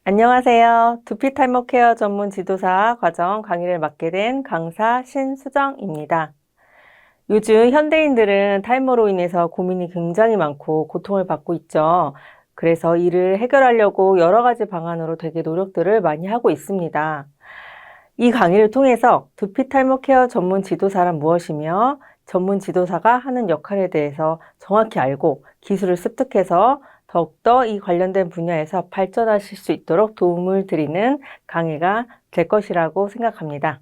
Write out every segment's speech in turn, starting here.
안녕하세요. 두피 탈모 케어 전문 지도사 과정 강의를 맡게 된 강사 신수정입니다. 요즘 현대인들은 탈모로 인해서 고민이 굉장히 많고 고통을 받고 있죠. 그래서 이를 해결하려고 여러 가지 방안으로 되게 노력들을 많이 하고 있습니다. 이 강의를 통해서 두피 탈모 케어 전문 지도사란 무엇이며 전문 지도사가 하는 역할에 대해서 정확히 알고 기술을 습득해서 더욱더 이 관련된 분야에서 발전하실 수 있도록 도움을 드리는 강의가 될 것이라고 생각합니다.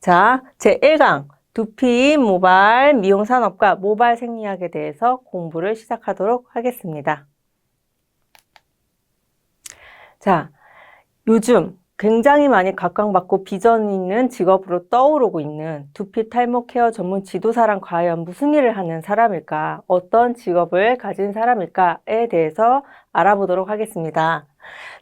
자, 제1강 두피 모발 미용 산업과 모발 생리학에 대해서 공부를 시작하도록 하겠습니다. 자, 요즘 굉장히 많이 각광받고 비전 있는 직업으로 떠오르고 있는 두피 탈모 케어 전문 지도사란 과연 무슨 일을 하는 사람일까? 어떤 직업을 가진 사람일까에 대해서 알아보도록 하겠습니다.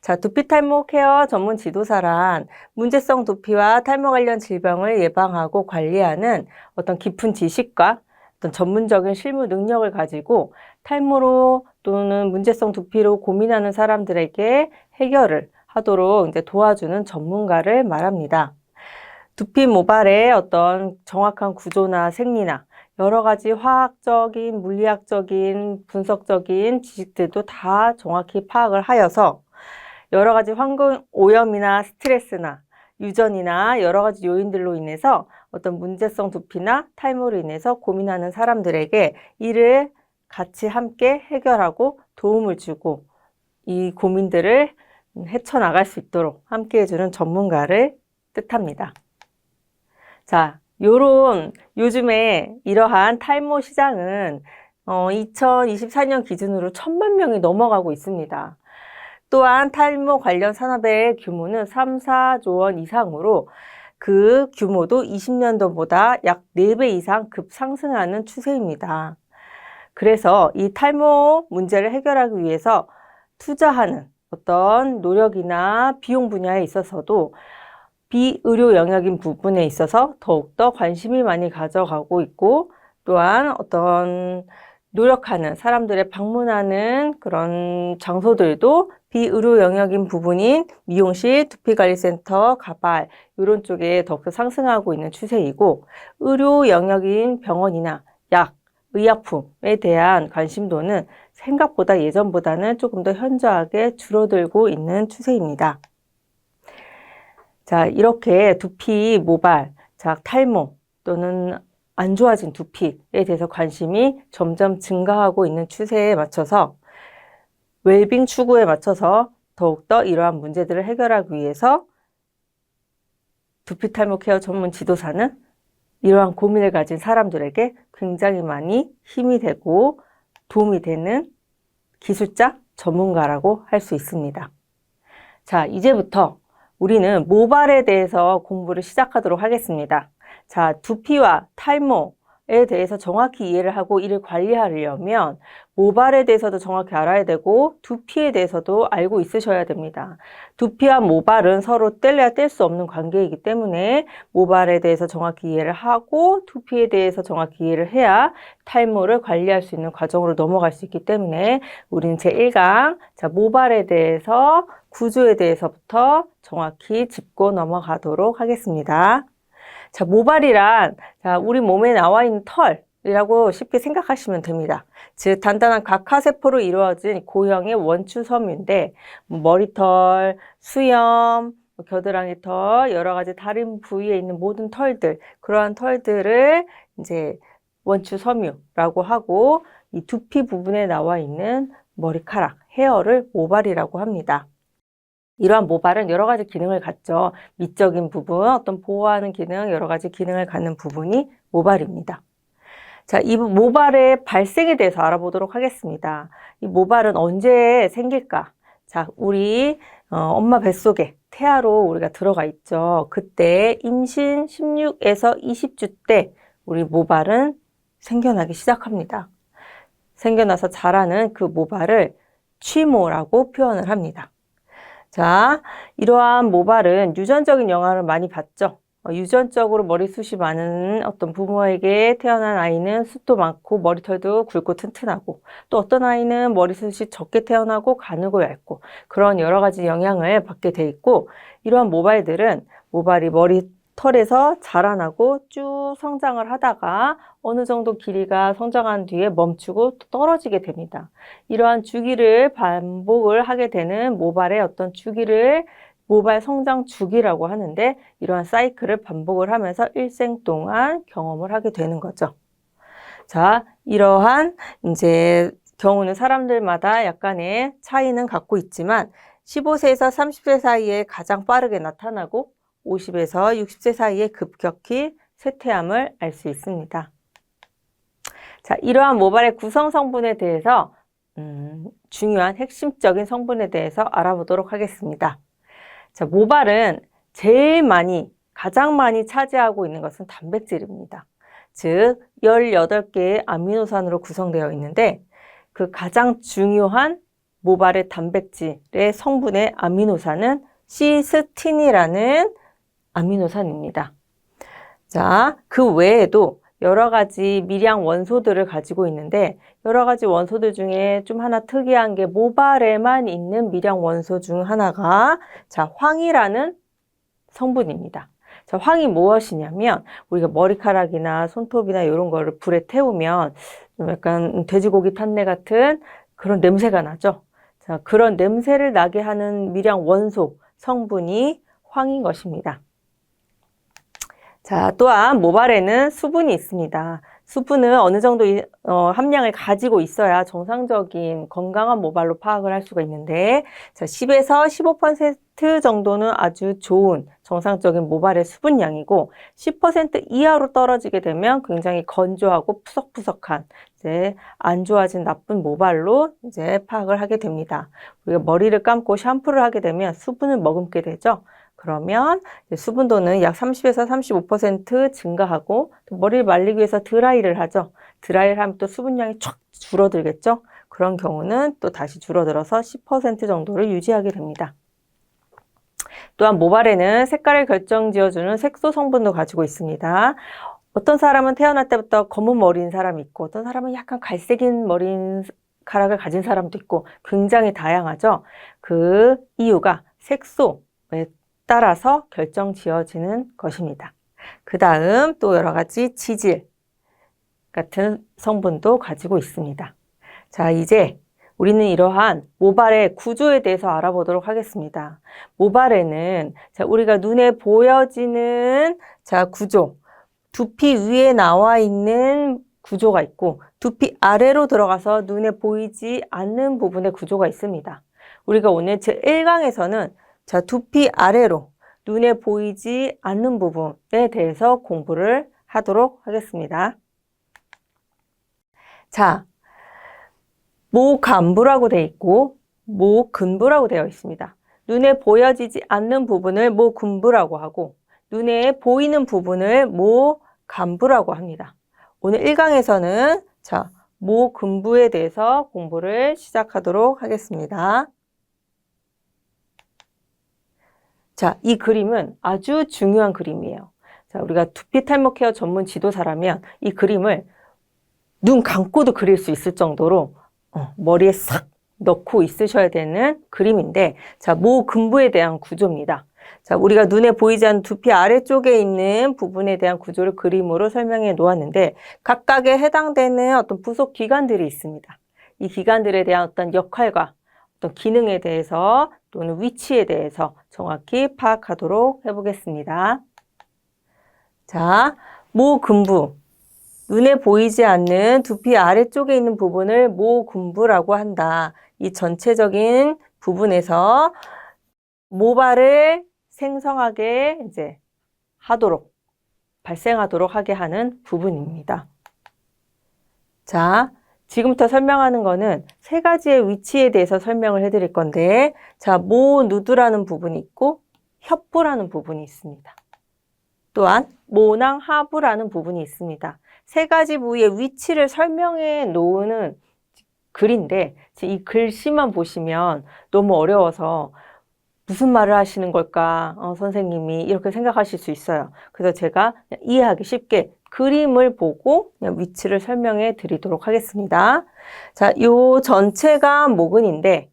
자, 두피 탈모 케어 전문 지도사란 문제성 두피와 탈모 관련 질병을 예방하고 관리하는 어떤 깊은 지식과 어떤 전문적인 실무 능력을 가지고 탈모로 또는 문제성 두피로 고민하는 사람들에게 해결을 하도록 이제 도와주는 전문가를 말합니다. 두피 모발의 어떤 정확한 구조나 생리나 여러 가지 화학적인, 물리학적인, 분석적인 지식들도 다 정확히 파악을 하여서 여러 가지 환경 오염이나 스트레스나 유전이나 여러 가지 요인들로 인해서 어떤 문제성 두피나 탈모로 인해서 고민하는 사람들에게 이를 같이 함께 해결하고 도움을 주고 이 고민들을 헤쳐나갈 수 있도록 함께 해주는 전문가를 뜻합니다. 자, 요즘에 이러한 탈모 시장은 2024년 기준으로 1,000만 명이 넘어가고 있습니다. 또한 탈모 관련 산업의 규모는 3, 4조 원 이상으로 그 규모도 20년도보다 약 4배 이상 급상승하는 추세입니다. 그래서 이 탈모 문제를 해결하기 위해서 투자하는 어떤 노력이나 비용 분야에 있어서도 비의료 영역인 부분에 있어서 더욱더 관심이 많이 가져가고 있고 또한 어떤 노력하는 사람들의 방문하는 그런 장소들도 비의료 영역인 부분인 미용실, 두피관리센터, 가발 이런 쪽에 더욱더 상승하고 있는 추세이고 의료 영역인 병원이나 약, 의약품에 대한 관심도는 생각보다 예전보다는 조금 더 현저하게 줄어들고 있는 추세입니다. 자, 이렇게 두피 모발, 자, 탈모 또는 안 좋아진 두피에 대해서 관심이 점점 증가하고 있는 추세에 맞춰서 웰빙 추구에 맞춰서 더욱더 이러한 문제들을 해결하기 위해서 두피 탈모 케어 전문 지도사는 이러한 고민을 가진 사람들에게 굉장히 많이 힘이 되고 도움이 되는 기술자, 전문가라고 할 수 있습니다. 자, 이제부터 우리는 모발에 대해서 공부를 시작하도록 하겠습니다. 자, 두피와 탈모에 대해서 정확히 이해를 하고 이를 관리하려면 모발에 대해서도 정확히 알아야 되고 두피에 대해서도 알고 있으셔야 됩니다. 두피와 모발은 서로 뗄래야 뗄 수 없는 관계이기 때문에 모발에 대해서 정확히 이해를 하고 두피에 대해서 정확히 이해를 해야 탈모를 관리할 수 있는 과정으로 넘어갈 수 있기 때문에 우리는 제1강 자, 모발에 대해서 구조에 대해서부터 정확히 짚고 넘어가도록 하겠습니다. 자, 모발이란 자, 우리 몸에 나와 있는 털이라고 쉽게 생각하시면 됩니다. 즉 단단한 각화세포로 이루어진 고형의 원추 섬유인데 머리털, 수염, 겨드랑이 털, 여러 가지 다른 부위에 있는 모든 털들, 그러한 털들을 이제 원추 섬유라고 하고 이 두피 부분에 나와 있는 머리카락, 헤어를 모발이라고 합니다. 이러한 모발은 여러 가지 기능을 갖죠. 미적인 부분, 어떤 보호하는 기능, 여러 가지 기능을 갖는 부분이 모발입니다. 자, 이 모발의 발생에 대해서 알아보도록 하겠습니다. 이 모발은 언제 생길까? 자, 우리 엄마 뱃속에 태아로 우리가 들어가 있죠. 그때 임신 16에서 20주 때 우리 모발은 생겨나기 시작합니다. 생겨나서 자라는 그 모발을 취모라고 표현을 합니다. 자, 이러한 모발은 유전적인 영향을 많이 받죠. 유전적으로 머리숱이 많은 어떤 부모에게 태어난 아이는 숱도 많고 머리털도 굵고 튼튼하고, 또 어떤 아이는 머리숱이 적게 태어나고 가늘고 얇고, 그런 여러 가지 영향을 받게 돼 있고, 이러한 모발들은 모발이 머리털에서 자라나고 쭉 성장을 하다가 어느 정도 길이가 성장한 뒤에 멈추고 또 떨어지게 됩니다. 이러한 주기를 반복을 하게 되는 모발의 어떤 주기를 모발 성장 주기라고 하는데, 이러한 사이클을 반복을 하면서 일생 동안 경험을 하게 되는 거죠. 자, 이러한 이제 경우는 사람들마다 약간의 차이는 갖고 있지만 15세에서 30세 사이에 가장 빠르게 나타나고 50에서 60세 사이에 급격히 쇠퇴함을 알 수 있습니다. 자, 이러한 모발의 구성 성분에 대해서 중요한 핵심적인 성분에 대해서 알아보도록 하겠습니다. 자, 모발은 가장 많이 차지하고 있는 것은 단백질입니다. 즉, 18개의 아미노산으로 구성되어 있는데, 그 가장 중요한 모발의 단백질의 성분의 아미노산은 시스틴이라는 아미노산입니다. 자, 그 외에도 여러 가지 미량 원소들을 가지고 있는데, 여러 가지 원소들 중에 좀 하나 특이한 게 모발에만 있는 미량 원소 중 하나가 황이라는 성분입니다. 자, 황이 무엇이냐면, 우리가 머리카락이나 손톱이나 이런 거를 불에 태우면 좀 약간 돼지고기 탄내 같은 그런 냄새가 나죠. 자, 그런 냄새를 나게 하는 미량 원소 성분이 황인 것입니다. 자, 또한 모발에는 수분이 있습니다. 수분은 어느 정도 함량을 가지고 있어야 정상적인 건강한 모발로 파악을 할 수가 있는데, 자, 10에서 15% 정도는 아주 좋은 정상적인 모발의 수분량이고, 10% 이하로 떨어지게 되면 굉장히 건조하고 푸석푸석한 이제 안 좋아진 나쁜 모발로 이제 파악을 하게 됩니다. 우리가 머리를 감고 샴푸를 하게 되면 수분을 머금게 되죠. 그러면 수분도는 약 30에서 35% 증가하고, 또 머리를 말리기 위해서 드라이를 하죠. 드라이를 하면 또 수분량이 촥 줄어들겠죠. 그런 경우는 또 다시 줄어들어서 10% 정도를 유지하게 됩니다. 또한 모발에는 색깔을 결정지어주는 색소 성분도 가지고 있습니다. 어떤 사람은 태어날 때부터 검은 머리인 사람이 있고, 어떤 사람은 약간 갈색인 머리카락을 가진 사람도 있고, 굉장히 다양하죠. 그 이유가 색소에 따라서 결정지어지는 것입니다. 그 다음 또 여러 가지 지질 같은 성분도 가지고 있습니다. 자, 이제 우리는 이러한 모발의 구조에 대해서 알아보도록 하겠습니다. 모발에는 우리가 눈에 보여지는 구조, 두피 위에 나와 있는 구조가 있고, 두피 아래로 들어가서 눈에 보이지 않는 부분의 구조가 있습니다. 우리가 오늘 제1강에서는 두피 아래로 눈에 보이지 않는 부분에 대해서 공부를 하도록 하겠습니다. 자, 모간부라고 되어 있고 모근부라고 되어 있습니다. 눈에 보여지지 않는 부분을 모근부라고 하고, 눈에 보이는 부분을 모간부라고 합니다. 오늘 1강에서는 모근부에 대해서 공부를 시작하도록 하겠습니다. 자, 이 그림은 아주 중요한 그림이에요. 자, 우리가 두피 탈모 케어 전문 지도사라면 이 그림을 눈 감고도 그릴 수 있을 정도로 머리에 싹 넣고 있으셔야 되는 그림인데, 자, 모근부에 대한 구조입니다. 자, 우리가 눈에 보이지 않는 두피 아래쪽에 있는 부분에 대한 구조를 그림으로 설명해 놓았는데, 각각에 해당되는 어떤 부속 기관들이 있습니다. 이 기관들에 대한 어떤 역할과 어떤 기능에 대해서 또는 위치에 대해서 정확히 파악하도록 해보겠습니다. 자, 모근부. 눈에 보이지 않는 두피 아래쪽에 있는 부분을 모근부라고 한다. 이 전체적인 부분에서 모발을 생성하게 발생하도록 하게 하는 부분입니다. 자, 지금부터 설명하는 거는 세 가지의 위치에 대해서 설명을 해드릴 건데, 자, 모누드라는 부분이 있고 협부라는 부분이 있습니다. 또한 모낭하부라는 부분이 있습니다. 세 가지 부위의 위치를 설명해 놓는 글인데, 이 글씨만 보시면 너무 어려워서 무슨 말을 하시는 걸까? 선생님이 이렇게 생각하실 수 있어요. 그래서 제가 이해하기 쉽게 그림을 보고 그냥 위치를 설명해 드리도록 하겠습니다. 자, 요 전체가 모근인데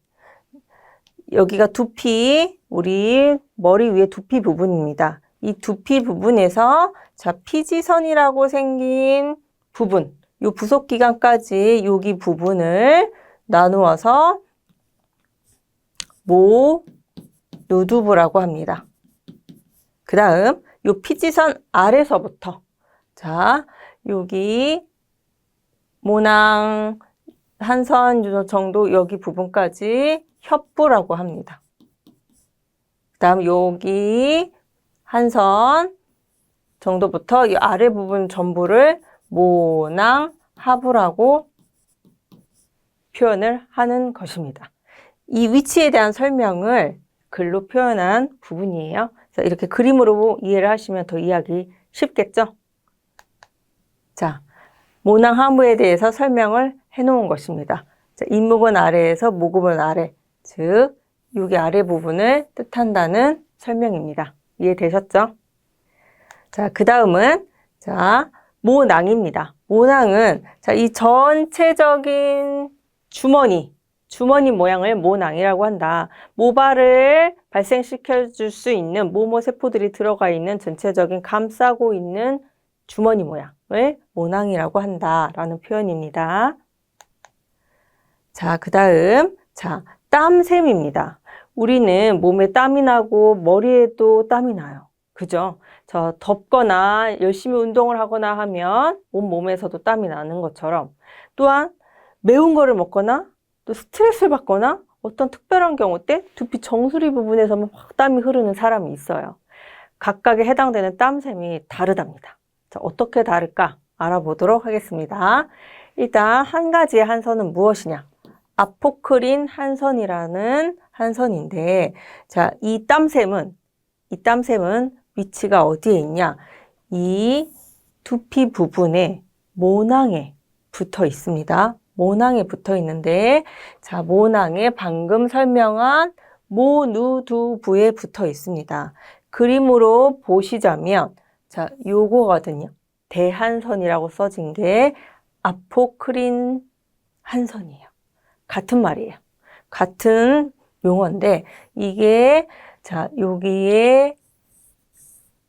여기가 두피, 우리 머리 위에 두피 부분입니다. 이 두피 부분에서 자, 피지선이라고 생긴 부분, 요 부속기관까지 여기 부분을 나누어서 모누두부라고 합니다. 그 다음 요 피지선 아래서부터 자, 여기 모낭 한 선 정도 여기 부분까지 협부라고 합니다. 그 다음 여기 한 선 정도부터 이 아래 부분 전부를 모낭 하부라고 표현을 하는 것입니다. 이 위치에 대한 설명을 글로 표현한 부분이에요. 그래서 이렇게 그림으로 이해를 하시면 더 이해하기 쉽겠죠? 자, 모낭 하부에 대해서 설명을 해 놓은 것입니다. 자, 잇목은 아래에서 모급은 아래, 즉 여기 아래 부분을 뜻한다는 설명입니다. 이해되셨죠? 자, 그 다음은 자, 모낭입니다. 모낭은 자, 이 전체적인 주머니 모양을 모낭이라고 한다. 모발을 발생시켜 줄 수 있는 모모세포들이 들어가 있는 전체적인 감싸고 있는 주머니 모양을 모낭이라고 한다라는 표현입니다. 자, 그 다음 자, 땀샘입니다. 우리는 몸에 땀이 나고 머리에도 땀이 나요. 그죠? 저 덥거나 열심히 운동을 하거나 하면 온몸에서도 땀이 나는 것처럼 또한 매운 거를 먹거나 또 스트레스를 받거나 어떤 특별한 경우 때 두피 정수리 부분에서만 확 땀이 흐르는 사람이 있어요. 각각에 해당되는 땀샘이 다르답니다. 자, 어떻게 다를까 알아보도록 하겠습니다. 일단 한 가지의 한선은 무엇이냐? 아포크린 한선이라는 한선인데 자, 이 땀샘은 위치가 어디에 있냐? 이 두피 부분에 모낭에 붙어 있습니다. 모낭에 붙어 있는데 자, 모낭에 방금 설명한 모누두부에 붙어 있습니다. 그림으로 보시자면 자, 요거거든요. 대한선이라고 써진 게 아포크린 한선이에요. 같은 말이에요. 같은 용어인데 이게 자, 여기에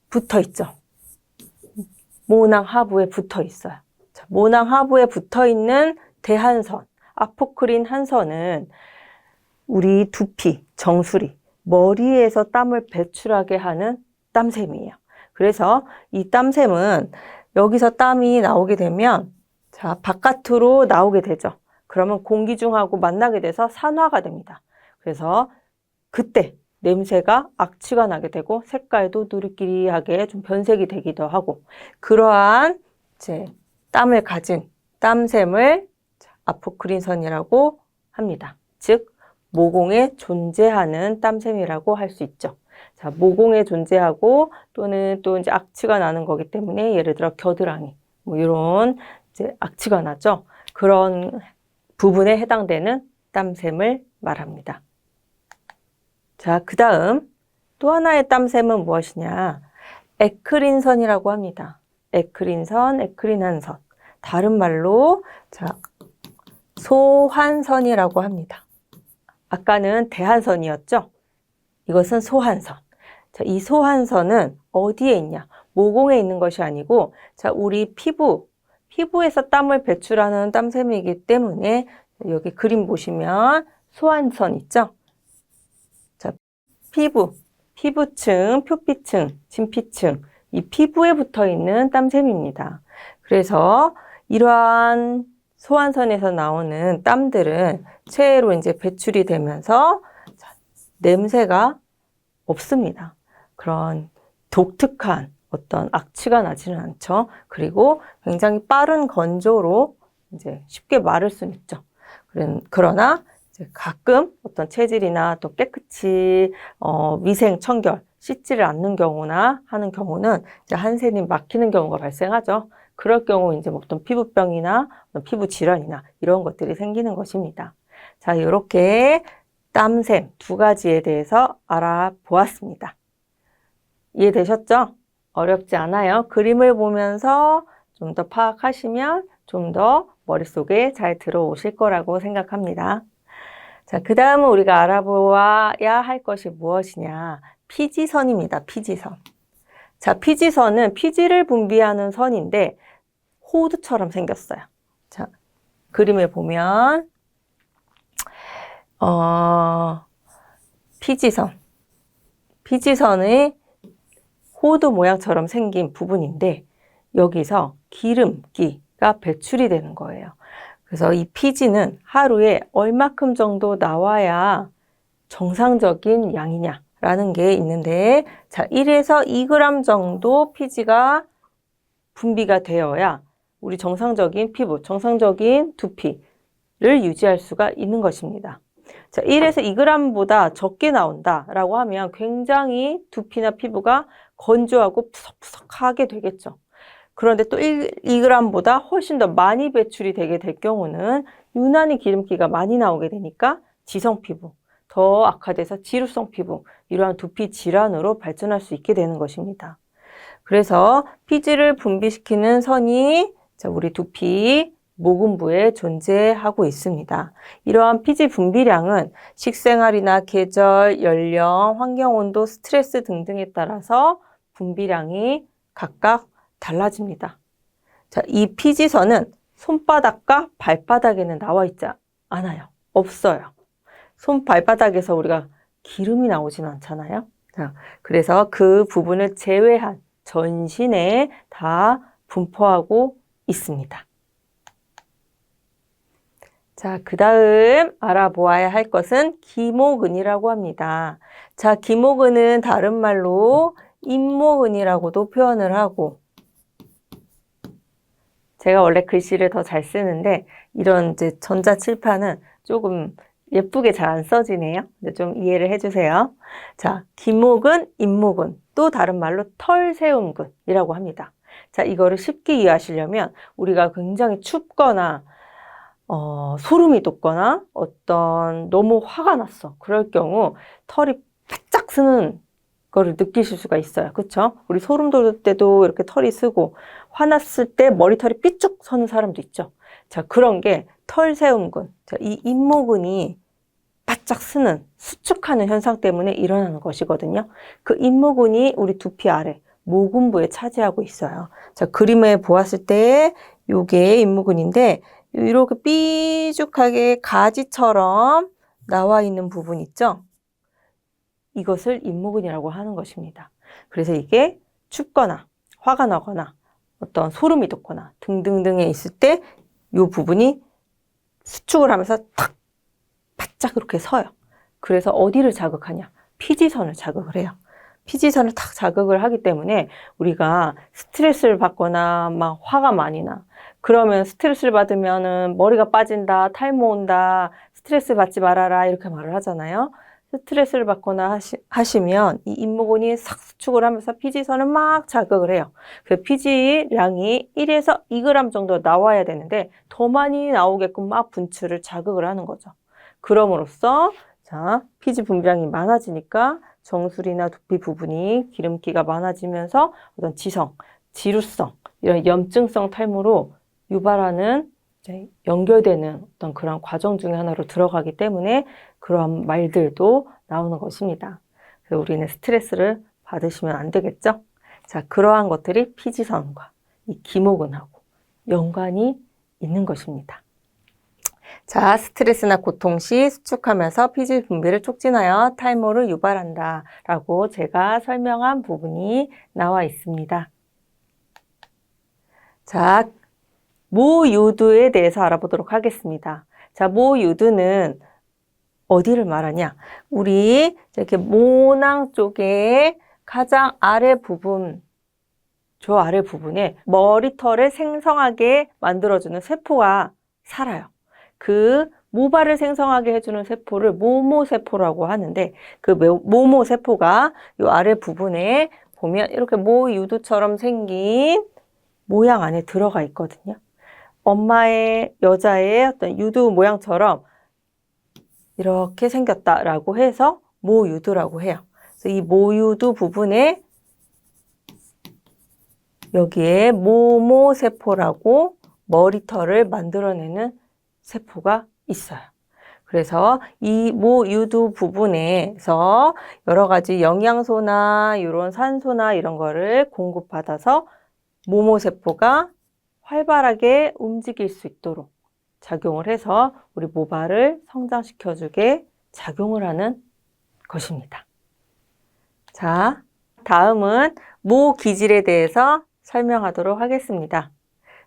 붙어 있죠. 모낭 하부에 붙어 있어요. 자, 모낭 하부에 붙어 있는 대한선, 아포크린 한선은 우리 두피, 정수리, 머리에서 땀을 배출하게 하는 땀샘이에요. 그래서 이 땀샘은 여기서 땀이 나오게 되면 자, 바깥으로 나오게 되죠. 그러면 공기 중하고 만나게 돼서 산화가 됩니다. 그래서 그때 냄새가 악취가 나게 되고 색깔도 누리끼리하게 좀 변색이 되기도 하고 그러한 이제 땀을 가진 땀샘을 아포크린선이라고 합니다. 즉 모공에 존재하는 땀샘이라고 할 수 있죠. 자, 모공에 존재하고 또는 또 이제 악취가 나는 거기 때문에 예를 들어 겨드랑이 뭐 이런 이제 악취가 나죠. 그런 부분에 해당되는 땀샘을 말합니다. 자, 그 다음 또 하나의 땀샘은 무엇이냐? 에크린선이라고 합니다. 에크린선, 에크린한선. 다른 말로 자, 소한선이라고 합니다. 아까는 대한선이었죠? 이것은 소한선. 자, 이 소한선은 어디에 있냐? 모공에 있는 것이 아니고 자, 우리 피부에서 땀을 배출하는 땀샘이기 때문에 여기 그림 보시면 소한선 있죠? 자, 피부층, 표피층, 진피층, 이 피부에 붙어 있는 땀샘입니다. 그래서 이러한 소한선에서 나오는 땀들은 체외로 이제 배출이 되면서 냄새가 없습니다. 그런 독특한 어떤 악취가 나지는 않죠. 그리고 굉장히 빠른 건조로 이제 쉽게 마를 수는 있죠. 그러나 이제 가끔 어떤 체질이나 또 깨끗이 위생 청결 씻지를 않는 경우나 하는 경우는 이제 한샘이 막히는 경우가 발생하죠. 그럴 경우 이제 어떤 피부병이나 피부 질환이나 이런 것들이 생기는 것입니다. 자, 이렇게 땀샘 두 가지에 대해서 알아보았습니다. 이해되셨죠? 어렵지 않아요. 그림을 보면서 좀 더 파악하시면 좀 더 머릿속에 잘 들어오실 거라고 생각합니다. 자, 그 다음은 우리가 알아보아야 할 것이 무엇이냐? 피지선입니다. 피지선. 자, 피지선은 피지를 분비하는 선인데 호두처럼 생겼어요. 자, 그림을 보면 피지선의 호두 모양처럼 생긴 부분인데 여기서 기름기가 배출이 되는 거예요. 그래서 이 피지는 하루에 얼마큼 정도 나와야 정상적인 양이냐라는 게 있는데, 자, 1에서 2g 정도 피지가 분비가 되어야 우리 정상적인 피부, 정상적인 두피를 유지할 수가 있는 것입니다. 자, 1에서 2g보다 적게 나온다라고 하면 굉장히 두피나 피부가 건조하고 푸석푸석하게 되겠죠. 그런데 또 2g보다 훨씬 더 많이 배출이 되게 될 경우는 유난히 기름기가 많이 나오게 되니까 지성 피부, 더 악화돼서 지루성 피부, 이러한 두피 질환으로 발전할 수 있게 되는 것입니다. 그래서 피지를 분비시키는 선이 우리 두피 모근부에 존재하고 있습니다. 이러한 피지 분비량은 식생활이나 계절, 연령, 환경 온도, 스트레스 등등에 따라서 분비량이 각각 달라집니다. 자, 이 피지선은 손바닥과 발바닥에는 나와 있지 않아요. 없어요. 발바닥에서 우리가 기름이 나오진 않잖아요. 자, 그래서 그 부분을 제외한 전신에 다 분포하고 있습니다. 자, 그 다음 알아보아야 할 것은 기모근이라고 합니다. 자, 기모근은 다른 말로 잇모근이라고도 표현을 하고, 제가 원래 글씨를 더 잘 쓰는데 이런 이제 전자칠판은 조금 예쁘게 잘 안 써지네요. 좀 이해를 해주세요. 자, 기모근, 잇모근, 또 다른 말로 털세움근이라고 합니다. 자, 이거를 쉽게 이해하시려면 우리가 굉장히 춥거나 소름이 돋거나 너무 화가 났어. 그럴 경우 털이 바짝 쓰는 거를 느끼실 수가 있어요. 그렇죠? 우리 소름 돋을 때도 이렇게 털이 쓰고 화났을 때 머리털이 삐쭉 서는 사람도 있죠. 자, 그런 게 털세움근, 이 잇모근이 바짝 쓰는, 수축하는 현상 때문에 일어나는 것이거든요. 그 잇모근이 우리 두피 아래 모근부에 차지하고 있어요. 자, 그림에 보았을 때 요게 잇모근인데 이렇게 삐죽하게 가지처럼 나와 있는 부분 있죠? 이것을 잇모근이라고 하는 것입니다. 그래서 이게 춥거나 화가 나거나 어떤 소름이 돋거나 등등등에 있을 때 이 부분이 수축을 하면서 탁 바짝 이렇게 서요. 그래서 어디를 자극하냐? 피지선을 자극을 해요. 피지선을 탁 자극을 하기 때문에 우리가 스트레스를 받거나 막 화가 많이 나. 그러면 스트레스를 받으면은 머리가 빠진다, 탈모 온다, 스트레스 받지 말아라 이렇게 말을 하잖아요. 스트레스를 받거나 하시면 이 잇모근이 싹 수축을 하면서 피지선을 막 자극을 해요. 그 피지량이 1에서 2g 정도 나와야 되는데 더 많이 나오게끔 막 분출을 자극을 하는 거죠. 그럼으로써 자, 피지 분비량이 많아지니까 정수리나 두피 부분이 기름기가 많아지면서 어떤 지성, 지루성, 이런 염증성 탈모로 유발하는 연결되는 어떤 그런 과정 중에 하나로 들어가기 때문에 그런 말들도 나오는 것입니다. 그래서 우리는 스트레스를 받으시면 안 되겠죠? 자, 그러한 것들이 피지선과 이 기모근하고 연관이 있는 것입니다. 자, 스트레스나 고통 시 수축하면서 피지 분비를 촉진하여 탈모를 유발한다 라고 제가 설명한 부분이 나와 있습니다. 자, 모유두에 대해서 알아보도록 하겠습니다. 자, 모유두는 어디를 말하냐? 우리 이렇게 모낭 쪽에 가장 아래 부분, 저 아래 부분에 머리털을 생성하게 만들어주는 세포가 살아요. 그 모발을 생성하게 해주는 세포를 모모세포라고 하는데 그 모모세포가 이 아래 부분에 보면 이렇게 모유두처럼 생긴 모양 안에 들어가 있거든요. 엄마의 여자의 어떤 유두 모양처럼 이렇게 생겼다라고 해서 모유두라고 해요. 그래서 이 모유두 부분에 여기에 모모세포라고 머리털을 만들어내는 세포가 있어요. 그래서 이 모유두 부분에서 여러 가지 영양소나 이런 산소나 이런 거를 공급받아서 모모세포가 활발하게 움직일 수 있도록 작용을 해서 우리 모발을 성장시켜주게 작용을 하는 것입니다. 자, 다음은 모기질에 대해서 설명하도록 하겠습니다.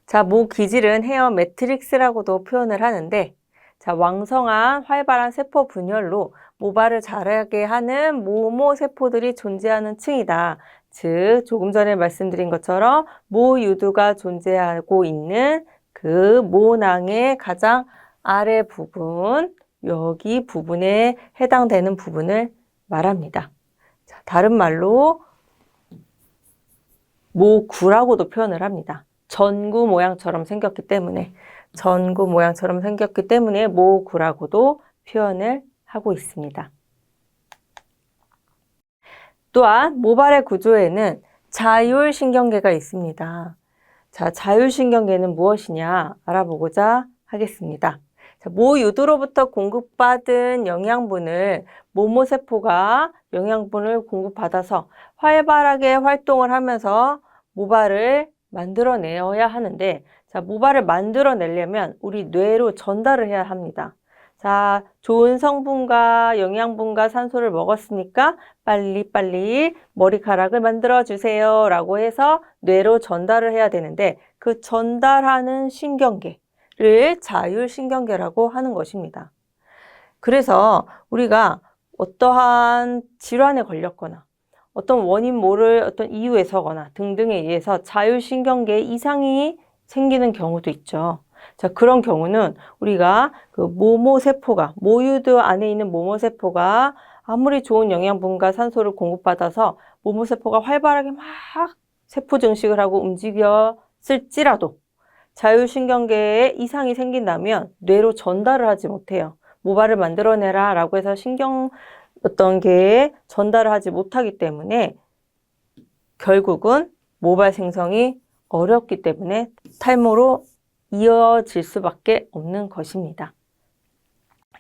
자, 모기질은 헤어 매트릭스라고도 표현을 하는데, 자, 왕성한 활발한 세포 분열로 모발을 자라게 하는 모모세포들이 존재하는 층이다. 즉, 조금 전에 말씀드린 것처럼 모유두가 존재하고 있는 그 모낭의 가장 아래 부분, 여기 부분에 해당되는 부분을 말합니다. 자, 다른 말로 모구라고도 표현을 합니다. 전구 모양처럼 생겼기 때문에 모구라고도 표현을 하고 있습니다. 또한 모발의 구조에는 자율신경계가 있습니다. 자, 자율신경계는 무엇이냐 알아보고자 하겠습니다. 자, 모유두로부터 공급받은 영양분을 모모세포가 영양분을 공급받아서 활발하게 활동을 하면서 모발을 만들어내어야 하는데, 자, 모발을 만들어내려면 우리 뇌로 전달을 해야 합니다. 자, 좋은 성분과 영양분과 산소를 먹었으니까 빨리빨리 머리카락을 만들어주세요 라고 해서 뇌로 전달을 해야 되는데, 그 전달하는 신경계를 자율신경계라고 하는 것입니다. 그래서 우리가 어떠한 질환에 걸렸거나 어떤 원인 모를 어떤 이유에서거나 등등에 의해서 자율신경계에 이상이 생기는 경우도 있죠. 자, 그런 경우는 우리가 그 모모세포가, 모유두 안에 있는 모모세포가 아무리 좋은 영양분과 산소를 공급받아서 모모세포가 활발하게 막 세포 증식을 하고 움직였을지라도 자율신경계에 이상이 생긴다면 뇌로 전달을 하지 못해요. 모발을 만들어내라 라고 해서 어떤 게에 전달을 하지 못하기 때문에 결국은 모발 생성이 어렵기 때문에 탈모로 이어질 수밖에 없는 것입니다.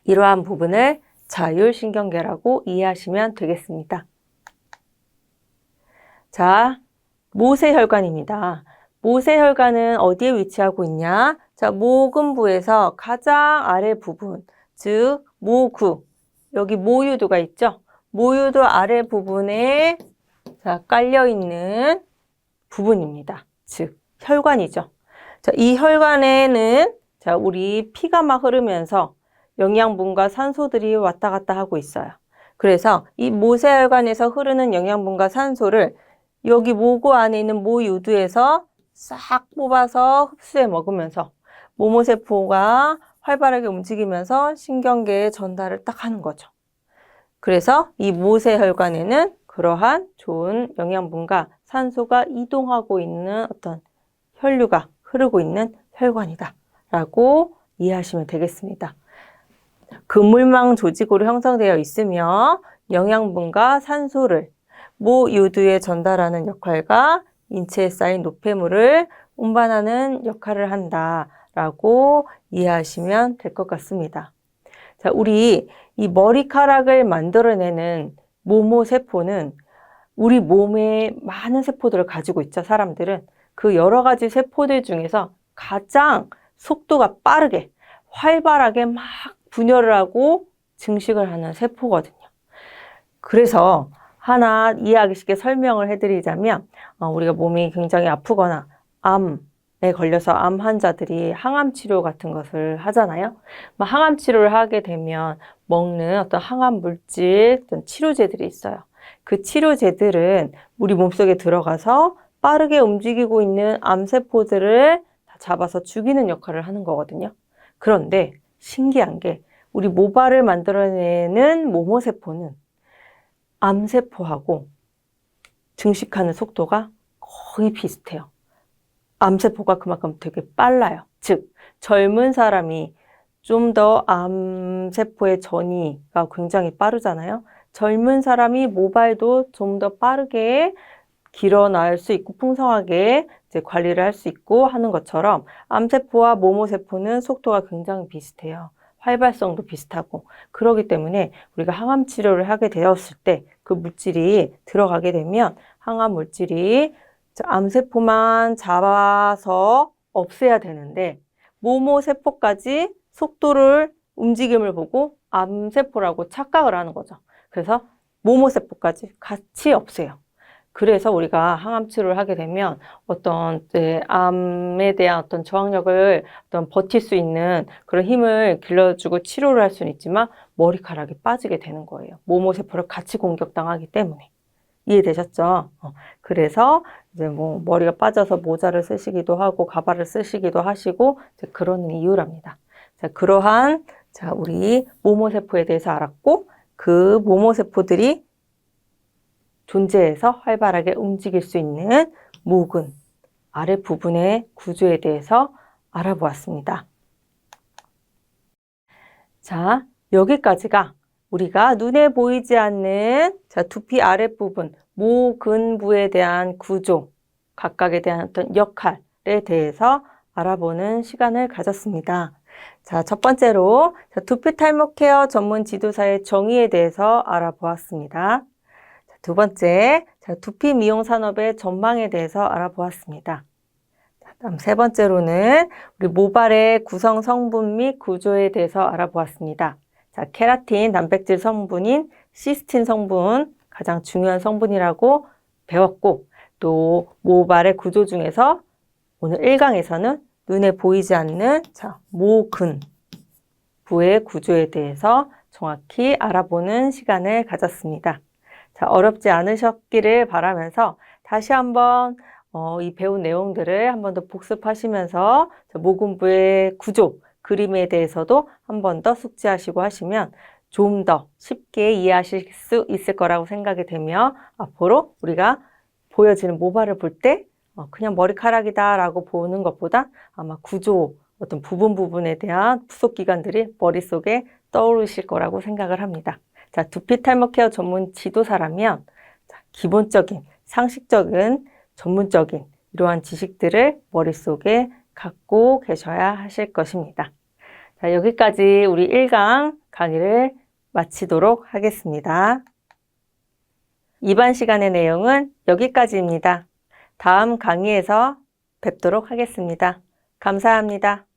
이러한 부분을 자율신경계라고 이해하시면 되겠습니다. 자, 모세혈관입니다. 모세혈관은 어디에 위치하고 있냐? 자, 모근부에서 가장 아래 부분, 즉 모구, 여기 모유두가 있죠? 모유두 아래 부분에 자, 깔려 있는 부분입니다. 즉 혈관이죠. 자, 이 혈관에는 자, 우리 피가 막 흐르면서 영양분과 산소들이 왔다 갔다 하고 있어요. 그래서 이 모세혈관에서 흐르는 영양분과 산소를 여기 모구 안에 있는 모유두에서 싹 뽑아서 흡수해 먹으면서 모모세포가 활발하게 움직이면서 신경계에 전달을 딱 하는 거죠. 그래서 이 모세혈관에는 그러한 좋은 영양분과 산소가 이동하고 있는 어떤 혈류가 흐르고 있는 혈관이다 라고 이해하시면 되겠습니다. 그물망 조직으로 형성되어 있으며 영양분과 산소를 모유두에 전달하는 역할과 인체에 쌓인 노폐물을 운반하는 역할을 한다라고 이해하시면 될 것 같습니다. 자, 우리 이 머리카락을 만들어내는 모모세포는 우리 몸에 많은 세포들을 가지고 있죠, 사람들은. 그 여러 가지 세포들 중에서 가장 속도가 빠르게 활발하게 막 분열을 하고 증식을 하는 세포거든요. 그래서 하나 이해하기 쉽게 설명을 해드리자면 우리가 몸이 굉장히 아프거나 암에 걸려서 암 환자들이 항암 치료 같은 것을 하잖아요. 항암 치료를 하게 되면 먹는 어떤 항암 물질, 어떤 치료제들이 있어요. 그 치료제들은 우리 몸속에 들어가서 빠르게 움직이고 있는 암세포들을 잡아서 죽이는 역할을 하는 거거든요. 그런데 신기한 게 우리 모발을 만들어내는 모모세포는 암세포하고 증식하는 속도가 거의 비슷해요. 암세포가 그만큼 되게 빨라요. 즉, 젊은 사람이 좀 더 암세포의 전이가 굉장히 빠르잖아요. 젊은 사람이 모발도 좀 더 빠르게 길어날 수 있고 풍성하게 이제 관리를 할 수 있고 하는 것처럼 암세포와 모모세포는 속도가 굉장히 비슷해요. 활발성도 비슷하고 그렇기 때문에 우리가 항암 치료를 하게 되었을 때 그 물질이 들어가게 되면 항암 물질이 암세포만 잡아서 없애야 되는데 모모세포까지 속도를 움직임을 보고 암세포라고 착각을 하는 거죠. 그래서 모모세포까지 같이 없애요. 그래서 우리가 항암 치료를 하게 되면 어떤 암에 대한 어떤 저항력을 버틸 수 있는 그런 힘을 길러주고 치료를 할 수는 있지만 머리카락이 빠지게 되는 거예요. 모모세포를 같이 공격당하기 때문에. 이해되셨죠? 그래서 이제 뭐 머리가 빠져서 모자를 쓰시기도 하고 가발을 쓰시기도 하시고 이제 그런 이유랍니다. 자, 그러한 우리 모모세포에 대해서 알았고 그 모모세포들이 존재해서 활발하게 움직일 수 있는 모근 아랫부분의 구조에 대해서 알아보았습니다. 자, 여기까지가 우리가 눈에 보이지 않는 두피 아랫부분, 모근부에 대한 구조, 각각에 대한 어떤 역할에 대해서 알아보는 시간을 가졌습니다. 자, 첫 번째로 두피 탈모 케어 전문 지도사의 정의에 대해서 알아보았습니다. 두 번째, 두피 미용 산업의 전망에 대해서 알아보았습니다. 다음 세 번째로는 우리 모발의 구성 성분 및 구조에 대해서 알아보았습니다. 자, 케라틴 단백질 성분인 시스틴 성분, 가장 중요한 성분이라고 배웠고, 또 모발의 구조 중에서 오늘 1강에서는 눈에 보이지 않는 모근부의 구조에 대해서 정확히 알아보는 시간을 가졌습니다. 자, 어렵지 않으셨기를 바라면서 다시 한번 이 배운 내용들을 한 번 더 복습하시면서 모근부의 구조, 그림에 대해서도 한 번 더 숙지하시고 하시면 좀 더 쉽게 이해하실 수 있을 거라고 생각이 되며 앞으로 우리가 보여지는 모발을 볼 때 그냥 머리카락이다 라고 보는 것보다 아마 구조, 어떤 부분에 대한 후속기관들이 머릿속에 떠오르실 거라고 생각을 합니다. 자, 두피 탈모 케어 전문 지도사라면 기본적인, 상식적인, 전문적인 이러한 지식들을 머릿속에 갖고 계셔야 하실 것입니다. 자, 여기까지 우리 1강 강의를 마치도록 하겠습니다. 이번 시간의 내용은 여기까지입니다. 다음 강의에서 뵙도록 하겠습니다. 감사합니다.